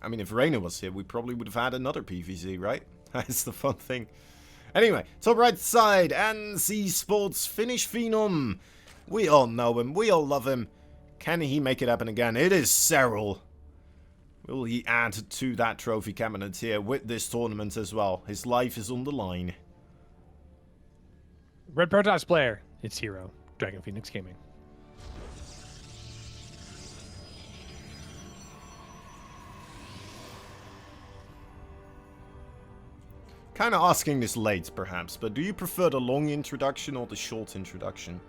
I mean, if Reina was here, we probably would have had another PvZ, right? That's the fun thing. Anyway, top right side, NC Sports Finnish Phenom. We all know him. We all love him. Can he make it happen again? It is Serral. Will he add to that trophy cabinet here with this tournament as well? His life is on the line. Red Protoss player. It's Hero. Dragon Phoenix Gaming. Kind of asking this late, perhaps, but do you prefer the long introduction or the short introduction?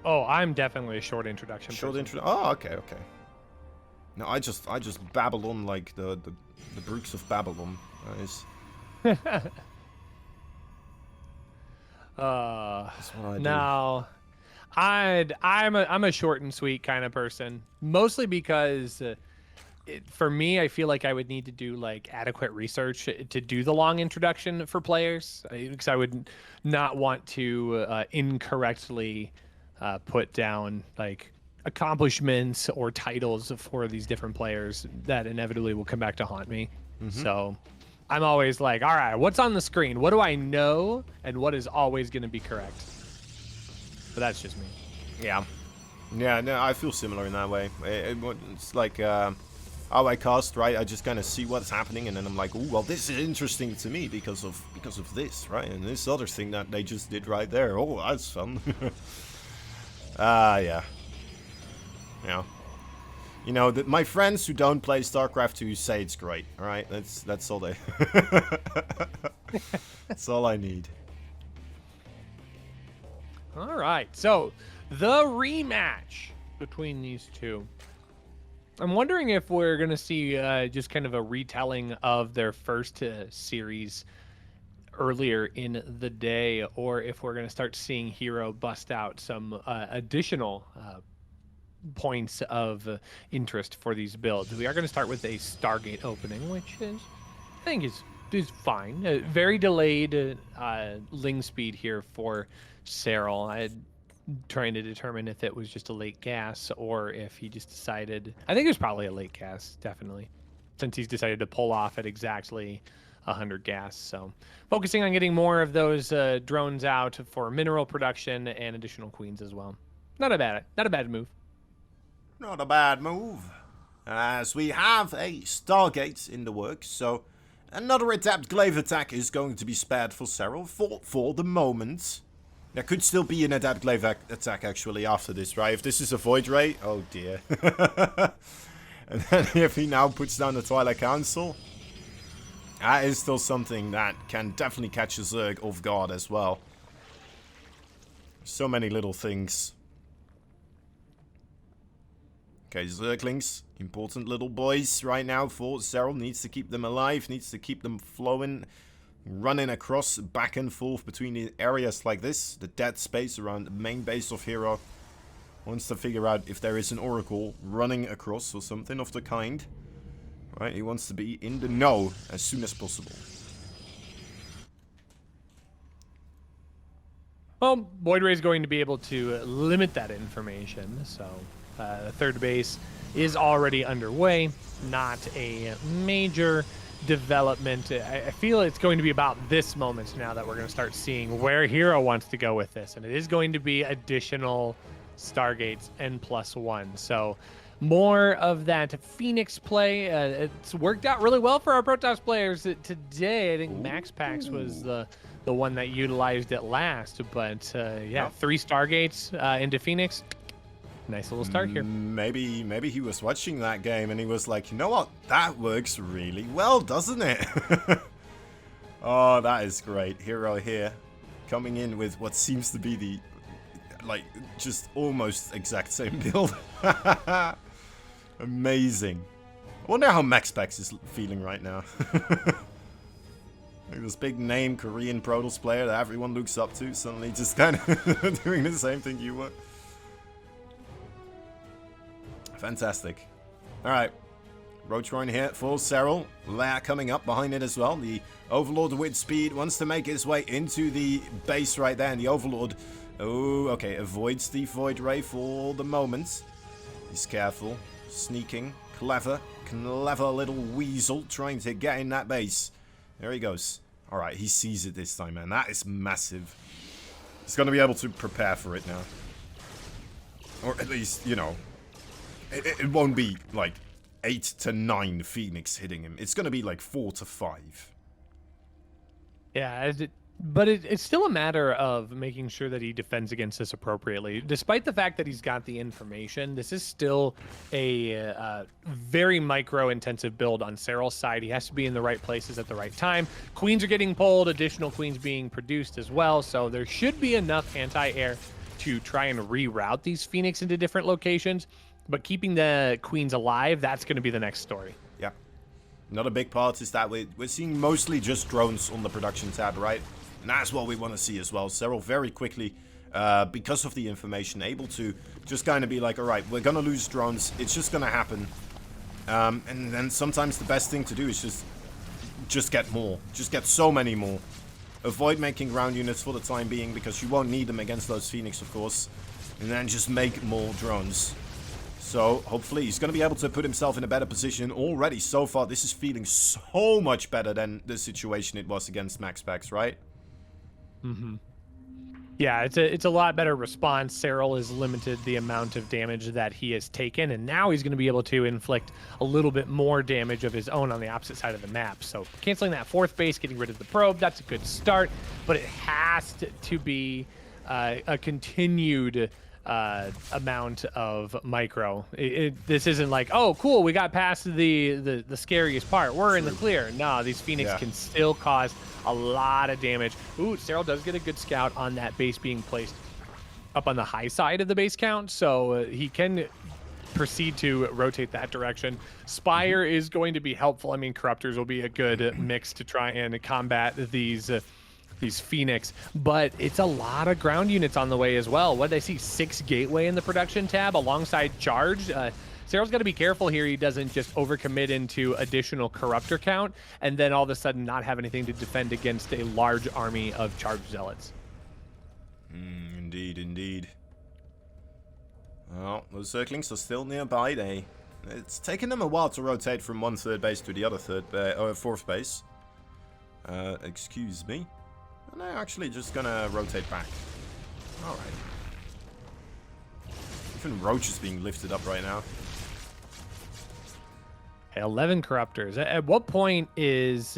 Oh, I'm definitely a short introduction. Short intro. Oh, okay, okay. No, I just babble on like the Brooks of Babylon. Nice. That's what I do. Now, I'm a short and sweet kind of person, mostly because for me, I feel like I would need to do like adequate research to do the long introduction for players, because I would not want to incorrectly put down like accomplishments or titles for these different players that inevitably will come back to haunt me. So I'm always like, all right, what's on the screen? What do I know? And what is always going to be correct? But that's just me. Yeah. Yeah, no, I feel similar in that way. It's like how I cast, right? I just kind of see what's happening, and then I'm like, oh, well, this is interesting to me because of this, right? And this other thing that they just did right there. Oh, that's fun. Yeah. Yeah. You know, my friends who don't play StarCraft 2 say it's great, alright? That's all they... That's all I need. Alright, so the rematch between these two. I'm wondering if we're going to see just kind of a retelling of their first series earlier in the day, or if we're going to start seeing Hero bust out some additional points of interest for these builds. We are going to start with a Stargate opening, which is, I think is fine. Very delayed ling speed here for Serral. I'm trying to determine if it was just a late gas or if he just decided. I think it was probably a late gas, definitely, since he's decided to pull off at exactly 100 gas. So focusing on getting more of those drones out for mineral production and additional queens as well. Not a bad move. Not a bad move. As we have a Stargate in the works, so another adept glaive attack is going to be spared for Serral for the moment. There could still be an adept glaive attack actually after this, right? If this is a void ray, oh dear. And then if he now puts down the Twilight Council, that is still something that can definitely catch a Zerg off guard as well. So many little things. Okay, Zerglings, important little boys right now for Serral. Needs to keep them alive, needs to keep them flowing, running across back and forth between the areas like this. The dead space around the main base of Hero. Wants to figure out if there is an Oracle running across or something of the kind. Right, he wants to be in the know as soon as possible. Well, Void Ray is going to be able to limit that information, so the third base is already underway. Not a major development. I feel it's going to be about this moment now that we're going to start seeing where Hero wants to go with this, and it is going to be additional Stargates N+1. So more of that Phoenix play. It's worked out really well for our Protoss players today. I think Max Pax was the one that utilized it last, but yeah, 3 Stargates into Phoenix. Nice little start here. Maybe he was watching that game and he was like, you know what? That works really well, doesn't it? Oh, that is great. Hero here coming in with what seems to be the, like, just almost exact same build. Amazing. I wonder how Max Pax is feeling right now. Like this big name Korean Protoss player that everyone looks up to, suddenly just kind of doing the same thing you were. Fantastic. Alright. Roachroin here for Serral. Lair coming up behind it as well. The Overlord with speed wants to make his way into the base right there. And the Overlord, oh, okay, avoids the Void Ray for the moment. He's careful. Sneaking. Clever little weasel trying to get in that base. There he goes. Alright, he sees it this time, man. That is massive. He's going to be able to prepare for it now. Or at least, you know, it won't be like 8 to 9 Phoenix hitting him. It's going to be like 4 to 5. Yeah, but it's still a matter of making sure that he defends against this appropriately. Despite the fact that he's got the information, this is still a very micro-intensive build on Serral's side. He has to be in the right places at the right time. Queens are getting pulled, additional queens being produced as well, so there should be enough anti-air to try and reroute these Phoenix into different locations, but keeping the queens alive, that's going to be the next story. Yeah. Another big part is that we're seeing mostly just drones on the production tab, right? And that's what we want to see as well. Serral very quickly, because of the information, able to just kind of be like, all right, we're going to lose drones. It's just going to happen. And then sometimes the best thing to do is just get more. Just get so many more. Avoid making ground units for the time being, because you won't need them against those Phoenix, of course. And then just make more drones. So hopefully he's going to be able to put himself in a better position. Already so far, this is feeling so much better than the situation it was against Max Packs, right? Mm-hmm. Yeah, it's a lot better response. Serral has limited the amount of damage that he has taken, and now he's going to be able to inflict a little bit more damage of his own on the opposite side of the map. So canceling that 4th base, getting rid of the probe, that's a good start, but it has to be a continued amount of micro. This isn't like, oh, cool, we got past the scariest part. We're in the clear. No, these Phoenix can still cause a lot of damage. Ooh, Serral does get a good scout on that base being placed up on the high side of the base count, so he can proceed to rotate that direction. Spire is going to be helpful. I mean, Corruptors will be a good mix to try and combat these Phoenix, but it's a lot of ground units on the way as well. What did I see? 6 Gateway in the production tab alongside Charge. Serral's got to be careful here he doesn't just overcommit into additional Corruptor count and then all of a sudden not have anything to defend against a large army of Charge Zealots. Indeed. Well, those circlings are still nearby. It's taken them a while to rotate from one 3rd base to the other 4th base. Excuse me. And they're actually just gonna rotate back. Alright. Even Roach is being lifted up right now. 11 Corruptors. At what point is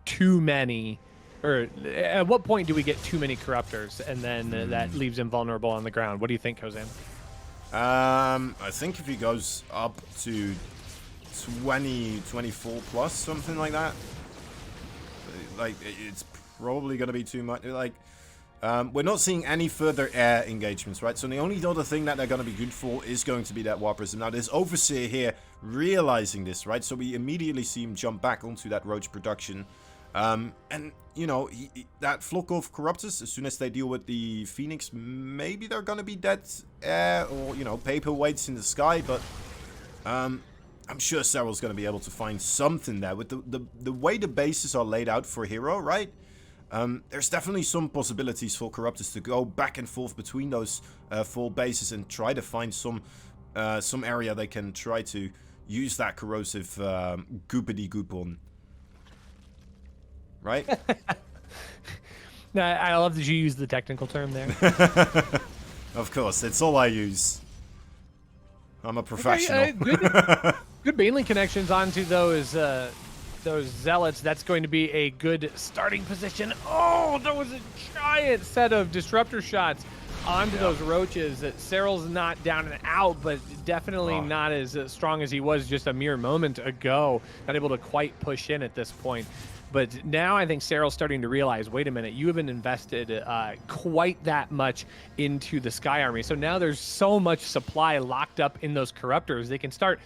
too many, or at what point do we get too many Corruptors and then that leaves him vulnerable on the ground? What do you think, Kozan? I think if he goes up to 20, 24 plus, something like that, like, it's probably going to be too much. Like, we're not seeing any further air engagements, right? So the only other thing that they're going to be good for is going to be that War Prism. Now, there's Overseer here realizing this, right? So we immediately see him jump back onto that Roach production. And, you know, that flock of Corruptors, as soon as they deal with the Phoenix, maybe they're going to be dead air or, you know, paperweights in the sky. But I'm sure Serral's going to be able to find something there. With the way the bases are laid out for Hero, right? There's definitely some possibilities for Corruptors to go back and forth between those 4 bases and try to find some area they can try to use that corrosive goopity goop on. Right? No, I love that you use the technical term there. Of course, it's all I use. I'm a professional. Okay, good Baneling connections onto those Zealots. That's going to be a good starting position. Oh, there was a giant set of disruptor shots onto those Roaches. Serral's not down and out, but definitely not as strong as he was just a mere moment ago. Not able to quite push in at this point. But now I think Serral's starting to realize, wait a minute, you haven't invested quite that much into the Sky Army. So now there's so much supply locked up in those Corruptors. They can start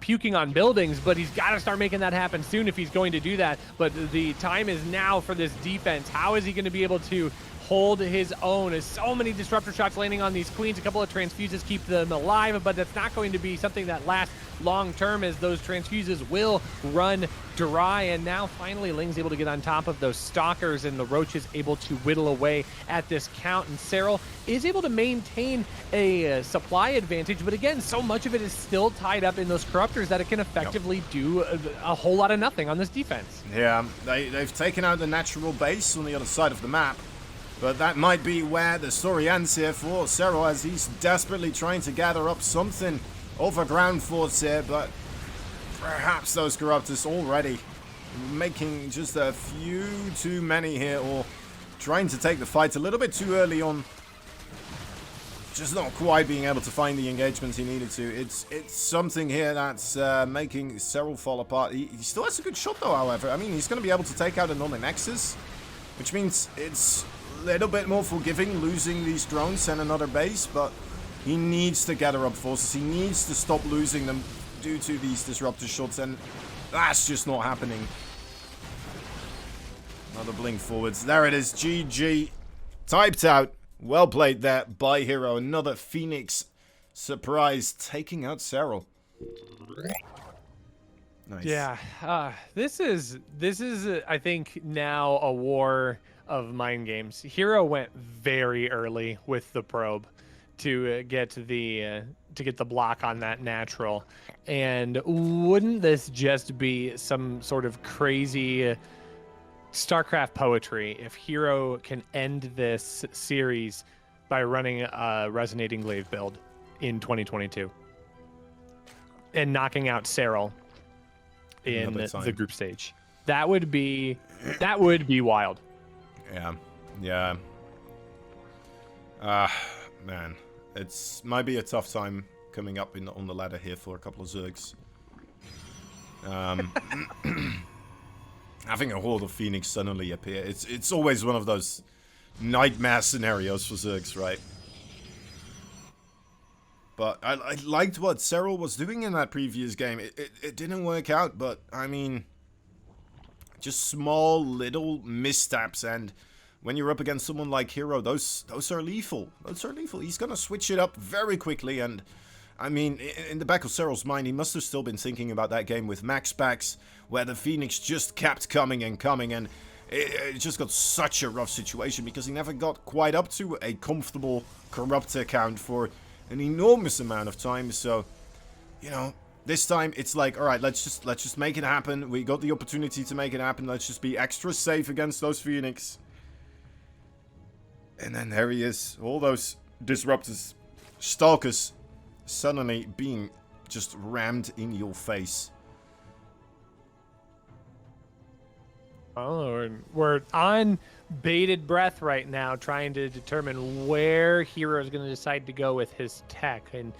puking on buildings, but he's got to start making that happen soon if he's going to do that. But the time is now for this defense. How is he going to be able to hold his own. As so many disruptor shots landing on these queens, a couple of transfuses keep them alive, but that's not going to be something that lasts long term, as those transfuses will run dry. And now finally Ling's able to get on top of those stalkers, and the Roach is able to whittle away at this count, and Serral is able to maintain a supply advantage, but again, so much of it is still tied up in those corruptors that it can effectively do a whole lot of nothing on this defense. Yeah, they've taken out the natural base on the other side of the map, but that might be where the story ends here for Serral, as he's desperately trying to gather up something over ground force here, but perhaps those corruptors already making just a few too many here, or trying to take the fight a little bit too early on. Just not quite being able to find the engagements he needed to. It's something here that's making Serral fall apart. He still has a good shot though, however. I mean, he's going to be able to take out another Nexus, which means it's a little bit more forgiving losing these drones and another base, but he needs to gather up forces. He needs to stop losing them due to these disruptor shots, and that's just not happening. Another blink forwards. There it is. GG. Typed out. Well played there by Hero. Another Phoenix surprise taking out Serral. Nice. Yeah, this is I think now a war of mind games. Hero went very early with the probe to get the block on that natural, and wouldn't this just be some sort of crazy StarCraft poetry if Hero can end this series by running a Resonating Glaive build in 2022 and knocking out Serral in the group stage? That would be wild. Yeah. Man, it's might be a tough time coming up on the ladder here for a couple of Zergs. Having a horde of Phoenix suddenly appear, it's always one of those nightmare scenarios for Zergs, right? But I liked what Serral was doing in that previous game. It didn't work out, but I mean, just small little missteps, and when you're up against someone like Hero, those are lethal. Those are lethal. He's gonna switch it up very quickly, and I mean, in the back of Serral's mind, he must have still been thinking about that game with Max Packs, where the Phoenix just kept coming, and it just got such a rough situation because he never got quite up to a comfortable Corruptor count for an enormous amount of time. So, you know, this time it's like, all right, let's just make it happen. We got the opportunity to make it happen. Let's just be extra safe against those Phoenix. And then there he is, all those disruptors, stalkers, suddenly being just rammed in your face. Oh, we're on bated breath right now, trying to determine where Hero is going to decide to go with his tech, and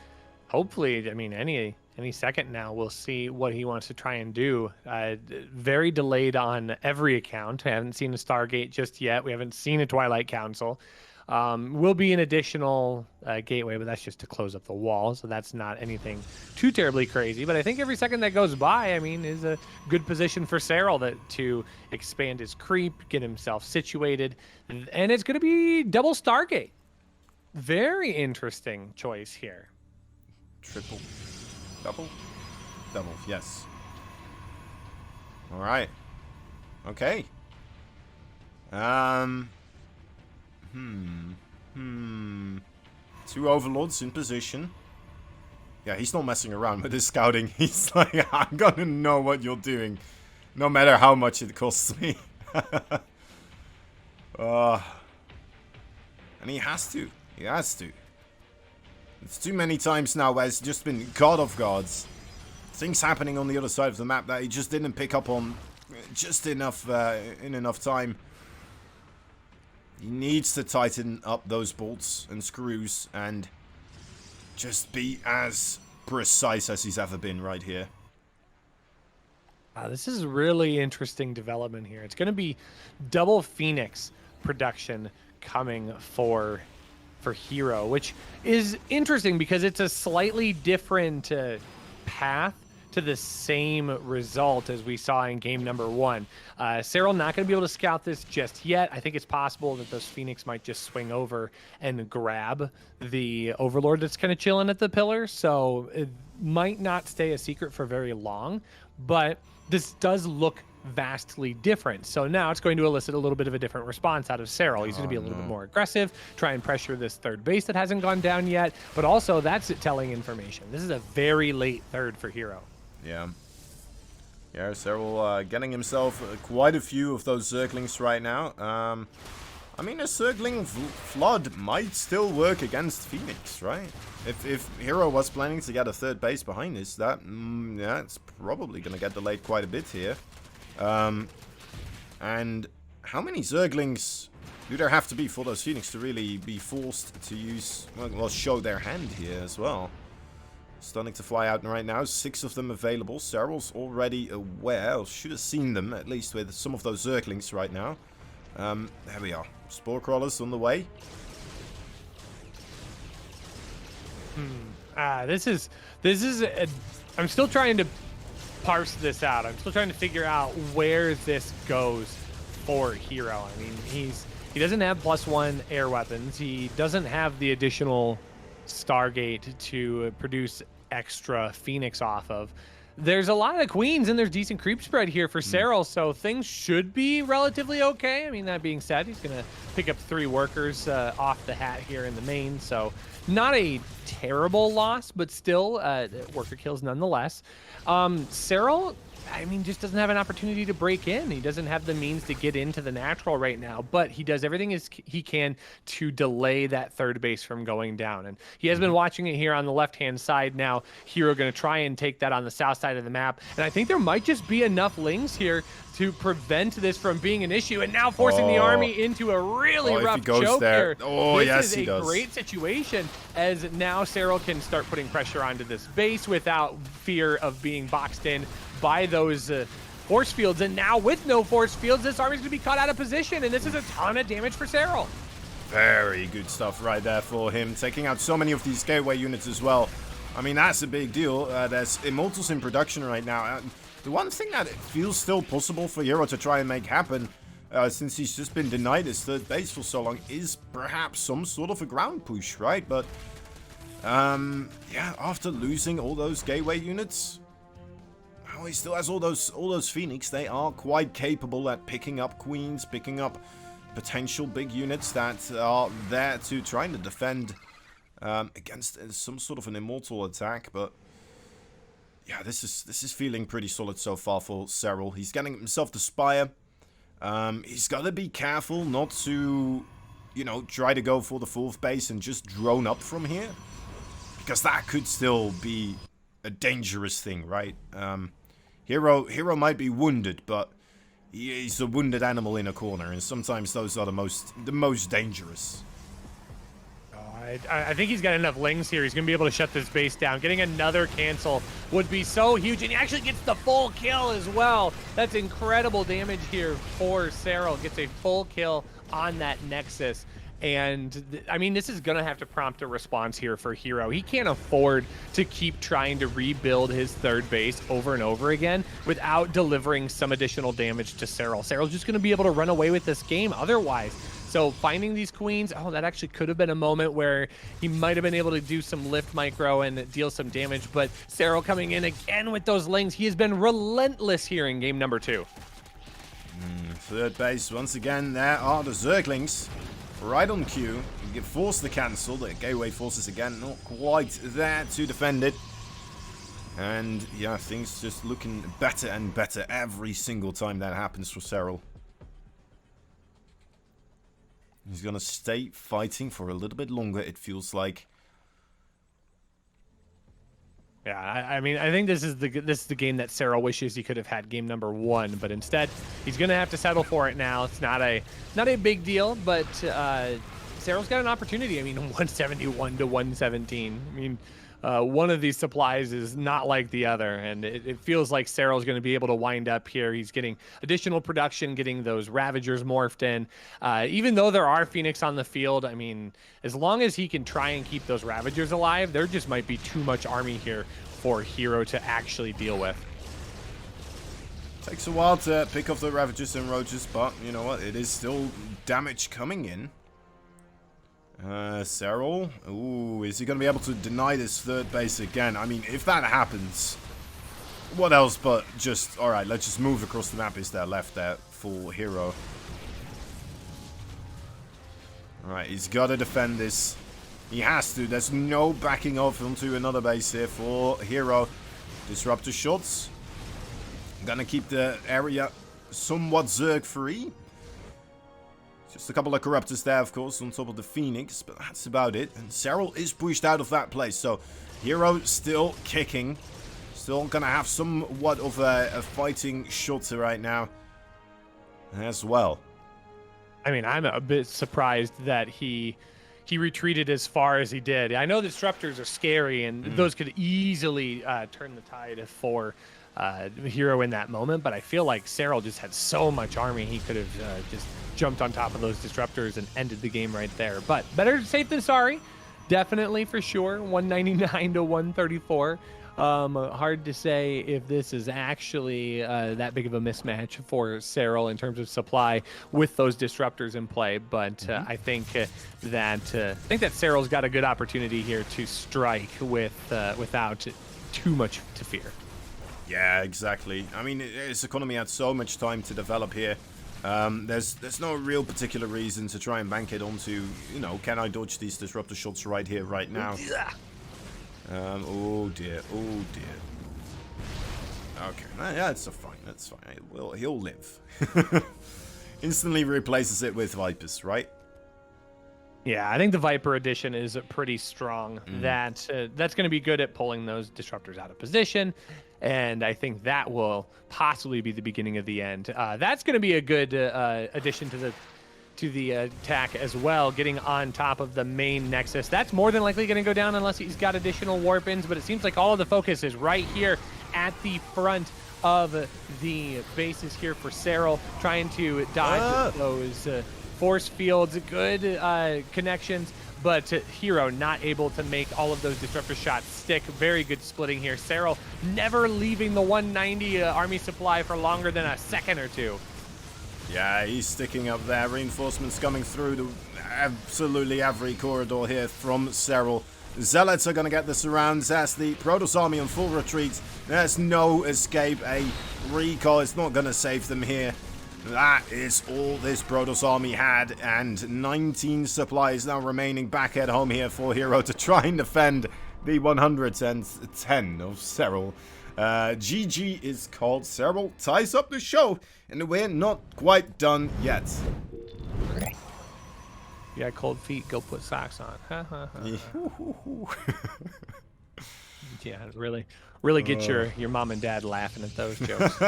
hopefully, I mean, any second now we'll see what he wants to try and do. Very delayed on every account. I haven't seen a Stargate just yet. We haven't seen a Twilight Council. Will be an additional gateway, but that's just to close up the wall, so that's not anything too terribly crazy. But I think every second that goes by, I mean, is a good position for Serral to expand his creep, get himself situated, and it's going to be double Stargate. Very interesting choice here. Triple. Double? Double, yes. Alright. Okay. Two Overlords in position. Yeah, he's not messing around with his scouting. He's like, I'm gonna know what you're doing, no matter how much it costs me. And he has to. He has to. It's too many times now where it's just been God of Gods. Things happening on the other side of the map that he just didn't pick up on just enough in enough time. He needs to tighten up those bolts and screws and just be as precise as he's ever been right here. This is really interesting development here. It's going to be double Phoenix production coming for Hero, which is interesting because it's a slightly different path to the same result as we saw in game number 1. Serral not going to be able to scout this just yet. I think it's possible that those Phoenix might just swing over and grab the Overlord that's kind of chilling at the pillar, so it might not stay a secret for very long, but this does look vastly different. So now it's going to elicit a little bit of a different response out of Serral. He's going to be a little bit more aggressive, try and pressure this third base that hasn't gone down yet, but also that's telling information. This is a very late third for Hero. Yeah. Yeah, Serral getting himself quite a few of those Zerglings right now. I mean, a Circling Flood might still work against Phoenix, right? If Hero was planning to get a third base behind this, that, yeah, it's probably going to get delayed quite a bit here. And how many Zerglings do there have to be for those Phoenix to really be forced to use, well, show their hand here as well? Starting to fly out right now, 6 of them available. Serral's already aware, or should have seen them at least with some of those Zerglings right now. There we are. Spore Crawlers on the way. I'm still trying to parse this out. I'm still trying to figure out where this goes for Hero. I mean, he doesn't have +1 air weapons. He doesn't have the additional Stargate to produce extra Phoenix off of. There's a lot of queens and there's decent creep spread here for Serral, so things should be relatively okay. I mean, that being said, he's going to pick up 3 workers off the hat here in the main, so not a terrible loss, but still worker kills nonetheless. Serral, I mean, just doesn't have an opportunity to break in. He doesn't have the means to get into the natural right now, but he does everything he can to delay that third base from going down. And he has been watching it here on the left-hand side now. Hero going to try and take that on the south side of the map. And I think there might just be enough lings here to prevent this from being an issue, and now forcing the army into a really rough choke here. Oh, yes, he does. This is a great situation, as now Serral can start putting pressure onto this base without fear of being boxed in by those force fields. And now with no force fields, this army's going to be caught out of position, and this is a ton of damage for Serral. Very good stuff right there for him, taking out so many of these gateway units as well. I mean, that's a big deal. There's Immortals in production right now. The one thing that it feels still possible for Hero to try and make happen, since he's just been denied his third base for so long, is perhaps some sort of a ground push, right? But, yeah, after losing all those gateway units, he still has all those Phoenix. They are quite capable at picking up queens, picking up potential big units that are there to try to defend against some sort of an immortal attack. But yeah, this is feeling pretty solid so far for Serral. He's getting himself the Spire. He's got to be careful not to, you know, try to go for the 4th base and just drone up from here, because that could still be a dangerous thing, right? Hero might be wounded, but he's a wounded animal in a corner, and sometimes those are the most dangerous. I think he's got enough lings here. He's going to be able to shut this base down. Getting another cancel would be so huge, and he actually gets the full kill as well. That's incredible damage here for Serral. Gets a full kill on that Nexus. And, I mean, this is going to have to prompt a response here for Hero. He can't afford to keep trying to rebuild his third base over and over again without delivering some additional damage to Serral. Serral's just going to be able to run away with this game otherwise. So finding these queens, oh, that actually could have been a moment where he might have been able to do some lift micro and deal some damage. But Serral coming in again with those lings. He has been relentless here in game number 2. Third base, once again, there are the Zerglings. Right on cue. You get forced to cancel. The gateway forces again not quite there to defend it. And yeah, things just looking better and better every single time that happens for Serral. He's gonna stay fighting for a little bit longer, it feels like. Yeah, I mean, I think this is the game that Serral wishes he could have had game number 1, but instead he's gonna have to settle for it now. It's not a big deal, but Serral's got an opportunity. I mean, 171 to 117. I mean, one of these supplies is not like the other, and it feels like Serral's going to be able to wind up here. He's getting additional production, getting those Ravagers morphed in. Even though there are Phoenix on the field, I mean, as long as he can try and keep those Ravagers alive, there just might be too much army here for Hero to actually deal with. Takes a while to pick off the Ravagers and Roaches, but you know what? It is still damage coming in. Serral. Ooh, is he going to be able to deny this third base again? I mean, if that happens, what else but just... Alright, let's just move across the map. Is there left there for Hero? Alright, he's got to defend this. He has to. There's no backing off onto another base here for Hero. Disruptor shots. Gonna keep the area somewhat Zerg free. Just a couple of Corruptors there, of course, on top of the Phoenix, but that's about it. And Serral is pushed out of that place, so Hero still kicking. Still gonna have somewhat of a fighting shot right now as well. I mean, I'm a bit surprised that he retreated as far as he did. I know disruptors are scary, and those could easily turn the tide for Hero in that moment, but I feel like Serral just had so much army he could have just jumped on top of those disruptors and ended the game right there. But better safe than sorry, definitely, for sure. 199 to 134. Hard to say if this is actually that big of a mismatch for Serral in terms of supply with those disruptors in play, but I think that Serral's got a good opportunity here to strike without too much to fear. Yeah, exactly. I mean, his economy had so much time to develop here. There's no real particular reason to try and bank it onto, you know, can I dodge these disruptor shots right here, right now? Oh dear, oh dear. Okay, yeah, it's fine, that's fine. He'll live. Instantly replaces it with Vipers, right? Yeah, I think the Viper edition is pretty strong. That's going to be good at pulling those disruptors out of position, and I think that will possibly be the beginning of the end. That's going to be a good addition to the attack as well, getting on top of the main Nexus. That's more than likely going to go down unless he's got additional warp-ins, but it seems like all of the focus is right here at the front of the bases here for Serral, trying to dodge those force fields. Good connections, but Hero not able to make all of those disruptor shots stick. Very good splitting here. Serral never leaving the 190 army supply for longer than a second or two. Yeah, he's sticking up there. Reinforcements coming through the absolutely every corridor here from Serral. Zealots are going to get the surrounds as the Protoss army on full retreat. There's no escape. A recall is not going to save them here. That is all this Protoss army had, and 19 supplies now remaining back at home here for Hero to try and defend the 110 of Serral. GG is called. Serral ties up the show, and we're not quite done yet. You got cold feet, go put socks on. Yeah, really get your mom and dad laughing at those jokes.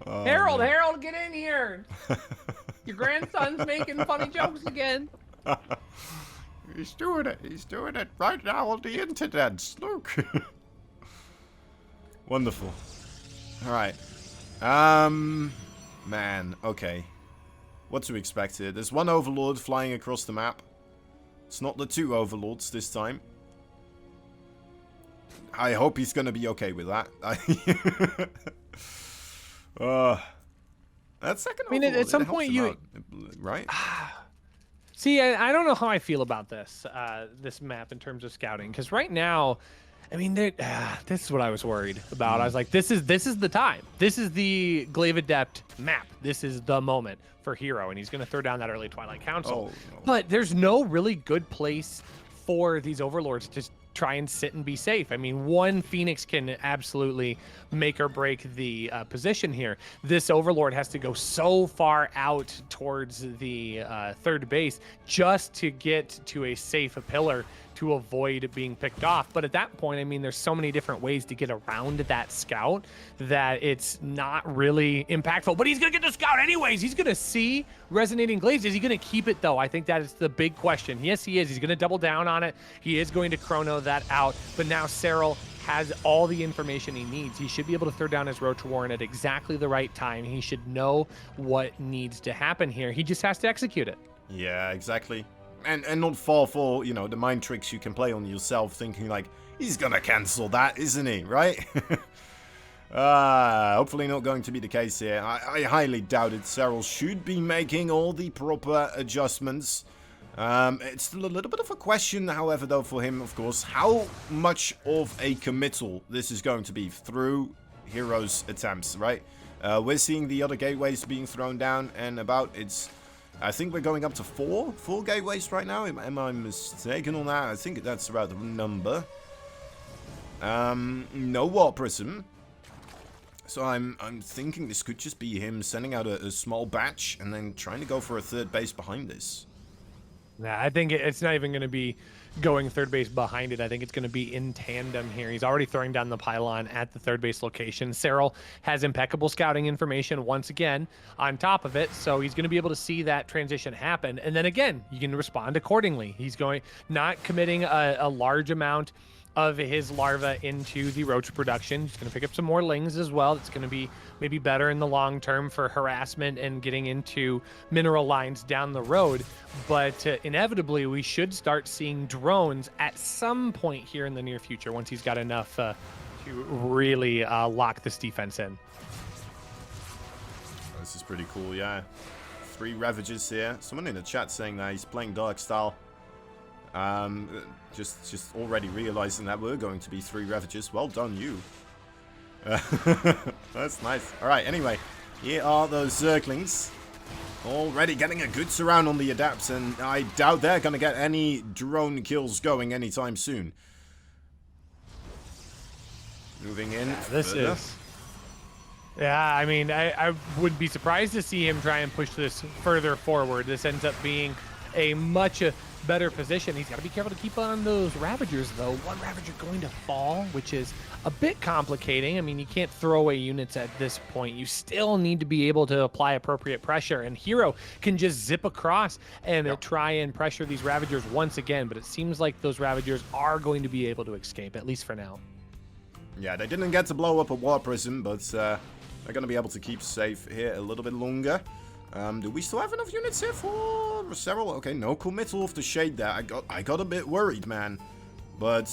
Harold, get in here. Your grandson's making funny jokes again. He's doing it right now on the internet. Look. Wonderful. All right. Man, okay. What to expect here? There's one Overlord flying across the map. It's not the two Overlords this time. I hope he's gonna be okay with that. That second I mean, Overlord, at some point you... out, right? See, I don't know how I feel about this this map in terms of scouting, because right now, I mean, this is what I was worried about. I was like, this is the time. This is the Glaive Adept map. This is the moment for Hero, and he's going to throw down that early Twilight Council. Oh, no. But there's no really good place for these Overlords to try and sit and be safe. I mean, one Phoenix can absolutely make or break the position here. This Overlord has to go so far out towards the third base just to get to a safe pillar to avoid being picked off. But at that point, I mean, there's so many different ways to get around that scout that it's not really impactful. But he's going to get the scout anyways. He's going to see Resonating Glaives. Is he going to keep it, though? I think that is the big question. Yes, he is. He's going to double down on it. He is going to chrono that out. But now Serral has all the information he needs. He should be able to throw down his Roach Warren at exactly the right time. He should know what needs to happen here. He just has to execute it. Yeah, exactly. And not fall for, you know, the mind tricks you can play on yourself, thinking like, he's gonna cancel that, isn't he, right? Hopefully not going to be the case here. I highly doubt it. Serral should be making all the proper adjustments. It's still a little bit of a question, however, though, for him, of course, how much of a committal this is going to be through Hero's attempts, right? We're seeing the other gateways being thrown down, and I think we're going up to four gateways right now. Am I mistaken on that? I think that's about the number. No Warp Prism. So I'm thinking this could just be him sending out a small batch and then trying to go for a third base behind this. Nah, I think it's not even going to be going third base behind it. I think it's going to be in tandem here. He's already throwing down the pylon at the third base location. Serral has impeccable scouting information once again on top of it, so he's going to be able to see that transition happen. And then again, you can respond accordingly. He's not committing a large amount of his larva into the roach production. He's going to pick up some more lings as well. It's going to be maybe better in the long term for harassment and getting into mineral lines down the road. But inevitably, we should start seeing drones at some point here in the near future once he's got enough to really lock this defense in. This is pretty cool, yeah. 3 Ravages here. Someone in the chat saying that he's playing Dark Style. Just already realizing that we're going to be 3 Ravages. Well done, you. That's nice. Alright, anyway. Here are those Zerglings. Already getting a good surround on the adapts, and I doubt they're going to get any drone kills going anytime soon. Moving in. Yeah, this is... Yeah, I mean, I would be surprised to see him try and push this further forward. This ends up being a much better position. He's got to be careful to keep on those Ravagers, though. One Ravager going to fall, which is a bit complicating. I mean, you can't throw away units at this point. You still need to be able to apply appropriate pressure, and Hero can just zip across and try and pressure these Ravagers once again, but it seems like those Ravagers are going to be able to escape, at least for now. Yeah, they didn't get to blow up a Warp Prism, but they're going to be able to keep safe here a little bit longer. Do we still have enough units here for Serral? Okay, no committal of the Shade there. I got a bit worried, man. But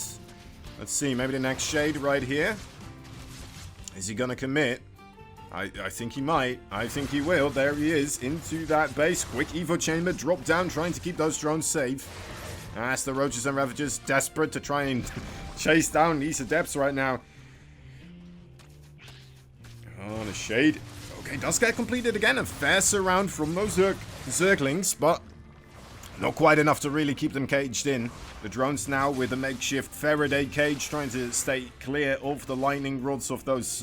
let's see, maybe the next Shade right here. Is he gonna commit? I think he might. I think he will. There he is, into that base. Quick Evo Chamber, drop down, trying to keep those drones safe. As the Roaches and Ravagers desperate to try and chase down these Adepts right now. Oh, the Shade. Okay, does get completed again. A fair surround from those Zerglings, but not quite enough to really keep them caged in. The drones now with a makeshift Faraday cage, trying to stay clear of the lightning rods of those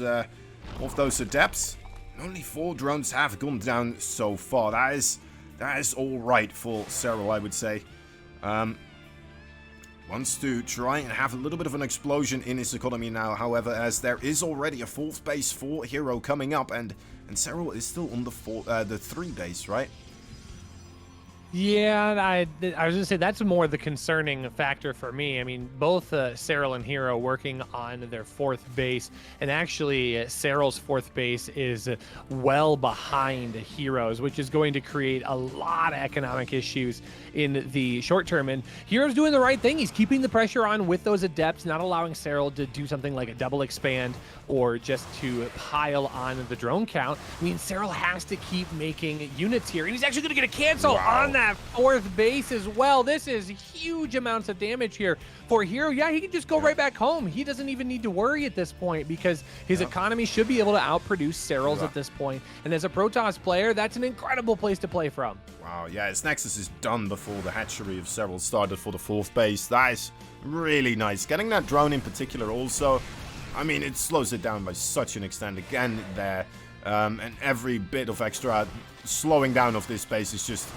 Adepts. Only 4 drones have gone down so far. That is all right for Serral, I would say. Wants to try and have a little bit of an explosion in his economy now, however, as there is already a 4th base for Hero coming up, and Serral is still on the 3 base, right? Yeah, I was going to say that's more the concerning factor for me. I mean, both Serral and Hero working on their 4th base, and actually Serral's 4th base is well behind Hero's, which is going to create a lot of economic issues in the short term. And Hero's doing the right thing. He's keeping the pressure on with those Adepts, not allowing Serral to do something like a double expand or just to pile on the drone count. I mean, Serral has to keep making units here, and he's actually going to get a cancel on that 4th base as well. This is huge amounts of damage here for Hero. Yeah, he can just go right back home. He doesn't even need to worry at this point because his economy should be able to outproduce Serral's at this point. And as a Protoss player, that's an incredible place to play from. Wow, yeah, his Nexus is done before the hatchery of Serral started for the 4th base. That is really nice. Getting that drone in particular also, I mean, it slows it down by such an extent again there. And every bit of extra slowing down of this base is just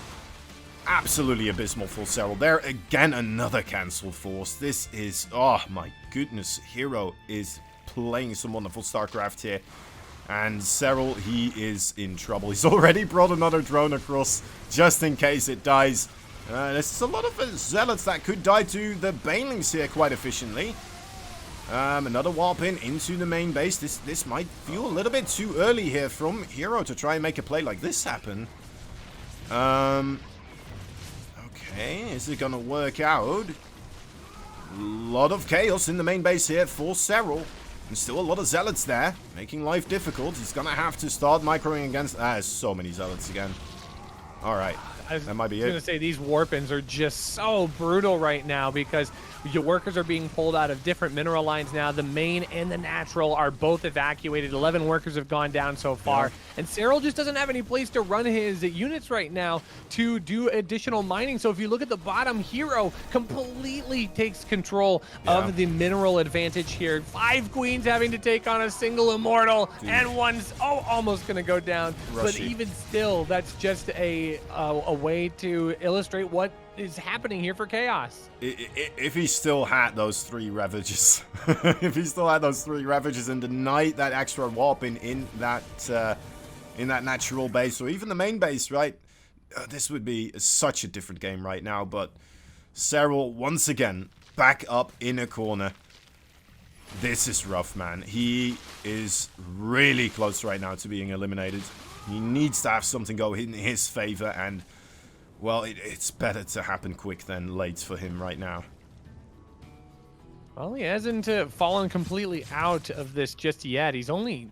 absolutely abysmal for Serral. There again, another cancelled force. This is, oh my goodness, Hero is playing some wonderful StarCraft here. And Serral, he is in trouble. He's already brought another drone across just in case it dies. There's a lot of Zealots that could die to the Banelings here quite efficiently. Another warp into the main base. This might feel a little bit too early here from Hero to try and make a play like this happen. Okay, Okay, is it gonna work out? A lot of chaos in the main base here for Serral. And still a lot of zealots there, making life difficult. He's gonna have to start microing against... there's so many zealots again. Alright, that might be it. I was going to say, these warpins are just so brutal right now because your workers are being pulled out of different mineral lines now. The main and the natural are both evacuated. 11 workers have gone down so far. Yeah. And Serral just doesn't have any place to run his units right now to do additional mining. So if you look at the bottom, Hero completely takes control of the mineral advantage here. 5 queens having to take on a single immortal, and one's almost going to go down. Rushi. But even still, that's just a way to illustrate what is happening here for Chaos. If he still had those 3 ravages, if he still had those 3 ravages and denied that extra warp in that natural base or even the main base, right? This would be such a different game right now. But Serral once again back up in a corner. This is rough, man. He is really close right now to being eliminated. He needs to have something go in his favor, and well, it's better to happen quick than late for him right now. Well, he hasn't fallen completely out of this just yet. He's only,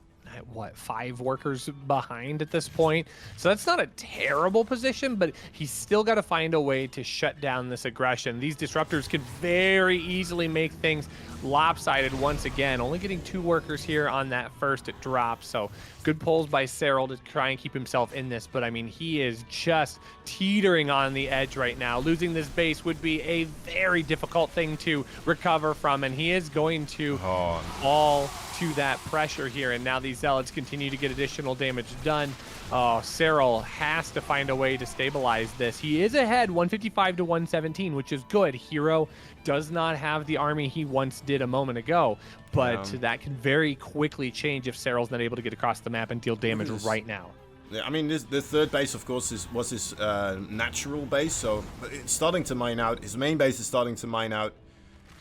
what, 5 workers behind at this point. So that's not a terrible position, but he's still got to find a way to shut down this aggression. These disruptors could very easily make things lopsided once again. Only getting 2 workers here on that first drop. So good pulls by Serral to try and keep himself in this. But I mean, he is just teetering on the edge right now. Losing this base would be a very difficult thing to recover from. And he is going to fall to that pressure here. And now these zealots continue to get additional damage done. Serral has to find a way to stabilize this. He is ahead 155 to 117, which is good. Hero does not have the army he once did a moment ago, but that can very quickly change if Serral's not able to get across the map and deal damage right now. Yeah, I mean, the third base, of course, was his natural base, so it's starting to mine out. His main base is starting to mine out.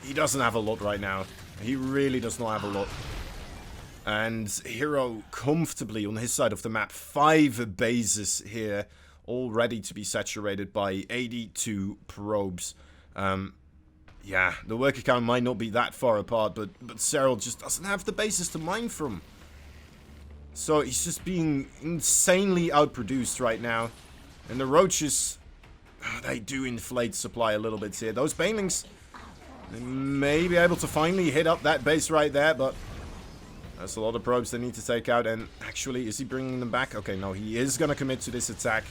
He doesn't have a lot right now. He really does not have a lot. And Hero comfortably on his side of the map. 5 bases here, all ready to be saturated by 82 probes. Yeah, the worker count might not be that far apart, but Serral just doesn't have the bases to mine from. So he's just being insanely outproduced right now. And the roaches, they do inflate supply a little bit here. Those banelings, they may be able to finally hit up that base right there, but that's a lot of probes they need to take out. And actually, is he bringing them back? Okay, no, he is going to commit to this attack.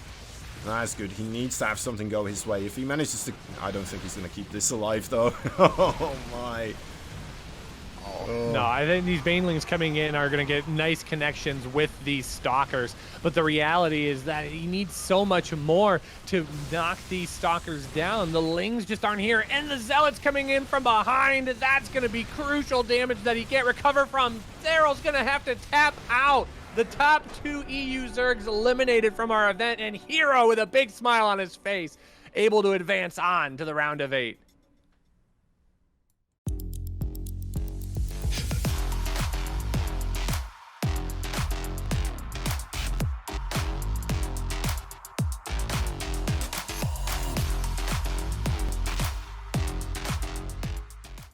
That's good. He needs to have something go his way. If he manages to... I don't think he's going to keep this alive, though. Oh, my. No, I think these banelings coming in are going to get nice connections with these stalkers. But the reality is that he needs so much more to knock these stalkers down. The lings just aren't here. And the zealots coming in from behind. That's going to be crucial damage that he can't recover from. Serral's going to have to tap out. The top 2 EU Zergs eliminated from our event, and Hero with a big smile on his face, able to advance on to the round of 8.